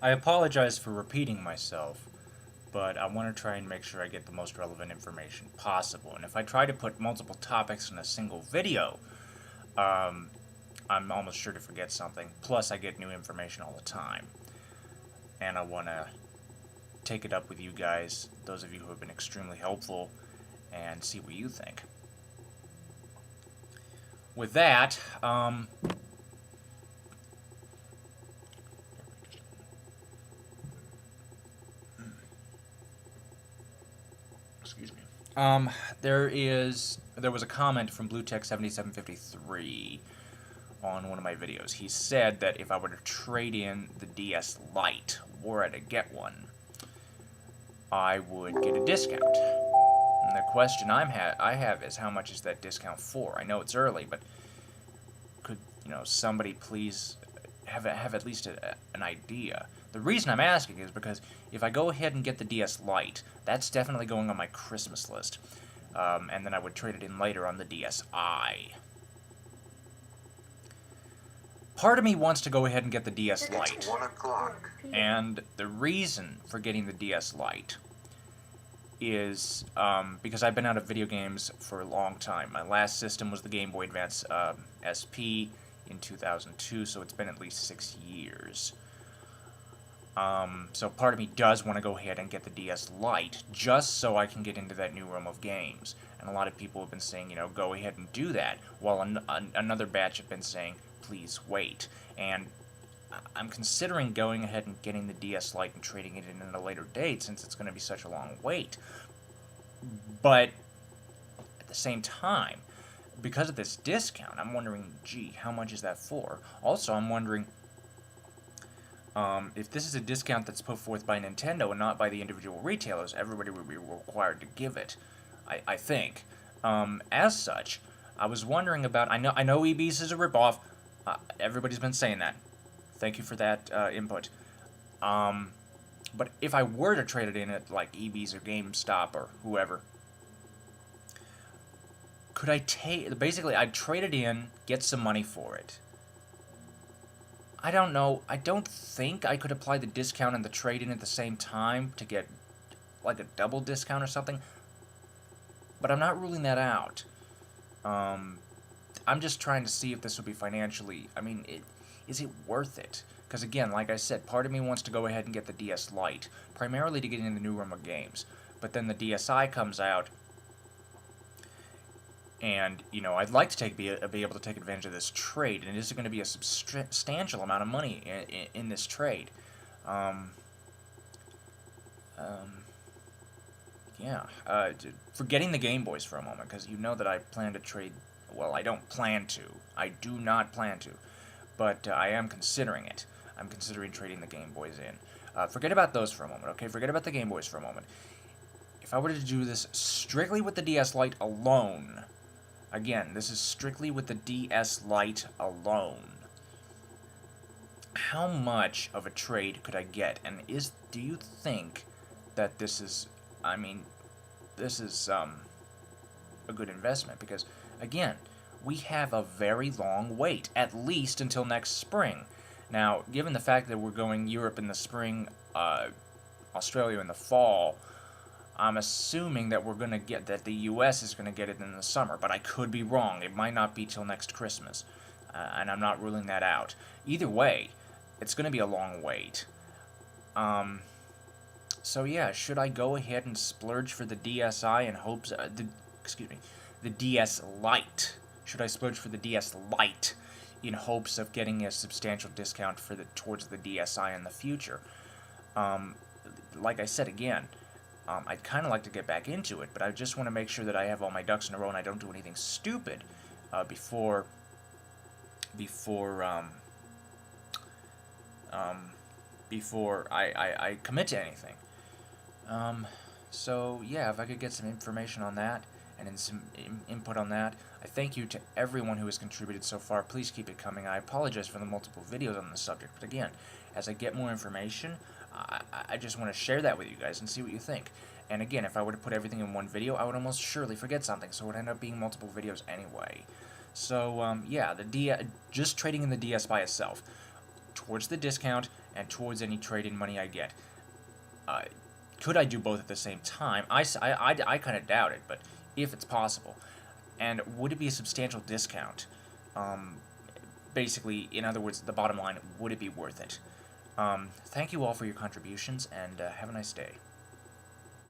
I apologize for repeating myself, but I want to try and make sure I get the most relevant information possible. And if I try to put multiple topics in a single video, um, I'm almost sure to forget something. Plus, I get new information all the time. And I want to take it up with you guys, those of you who have been extremely helpful, and see what you think. With that, excuse me. There was a comment from BlueTech7753 on one of my videos. He said that if I were to trade in the DS Lite, were I to get one, I would get a discount. And the question I have is, how much is that discount for? I know it's early, but could somebody please have at least an idea? The reason I'm asking is because if I go ahead and get the DS Lite, that's definitely going on my Christmas list, and then I would trade it in later on the DSi. Part of me wants to go ahead and get the DS Lite. It's 1 o'clock. And the reason for getting the DS Lite is because I've been out of video games for a long time. My last system was the Game Boy Advance SP in 2002, so it's been at least 6 years. So part of me does want to go ahead and get the DS Lite, just so I can get into that new realm of games. And a lot of people have been saying, go ahead and do that, while another batch have been saying, please wait. And I'm considering going ahead and getting the DS Lite and trading it in at a later date, since it's going to be such a long wait. But at the same time, because of this discount, I'm wondering, gee, how much is that for? Also, I'm wondering if this is a discount that's put forth by Nintendo and not by the individual retailers, everybody would be required to give it, I think. As such, I was wondering about, I know EBs is a ripoff. Everybody's been saying that. Thank you for that input. But if I were to trade it in at like EBs or GameStop or whoever, could I basically I'd trade it in, get some money for it. I don't know. I don't think I could apply the discount and the trade in at the same time to get like a double discount or something. But I'm not ruling that out. I'm just trying to see if this would be financially, is it worth it? Because again, like I said, part of me wants to go ahead and get the DS Lite, primarily to get in the new realm of games. But then the DSi comes out, and, I'd like to be able to take advantage of this trade, and it is going to be a substantial amount of money in this trade. Forgetting the Game Boys for a moment, because you know that I plan to trade, well, I don't plan to. I do not plan to. But I am considering it. I'm considering trading the Game Boys in. Forget about those for a moment, okay? Forget about the Game Boys for a moment. If I were to do this strictly with the DS Lite alone, again, this is strictly with the DS Lite alone, how much of a trade could I get? And do you think that this is, a good investment? Because, again, we have a very long wait, at least until next spring. Now, given the fact that we're going Europe in the spring, Australia in the fall, I'm assuming that that the U.S. is going to get it in the summer, but I could be wrong. It might not be till next Christmas, and I'm not ruling that out. Either way, it's going to be a long wait. So yeah, should I go ahead and splurge for the DSi in hopes, the DS Lite? Should I splurge for the DS Lite in hopes of getting a substantial discount towards the DSi in the future? Like I said again, I'd kind of like to get back into it, but I just want to make sure that I have all my ducks in a row and I don't do anything stupid before I commit to anything. So yeah, if I could get some information on that and some input on that. I thank you to everyone who has contributed so far. Please keep it coming. I apologize for the multiple videos on the subject, but again, as I get more information, I just want to share that with you guys and see what you think. And again, if I were to put everything in one video, I would almost surely forget something, so it would end up being multiple videos anyway. So, yeah, just trading in the DS by itself. towards the discount and towards any trade-in money I get. Could I do both at the same time? I kind of doubt it, but if it's possible. And would it be a substantial discount? Basically, in other words, the bottom line, would it be worth it? Thank you all for your contributions, and have a nice day.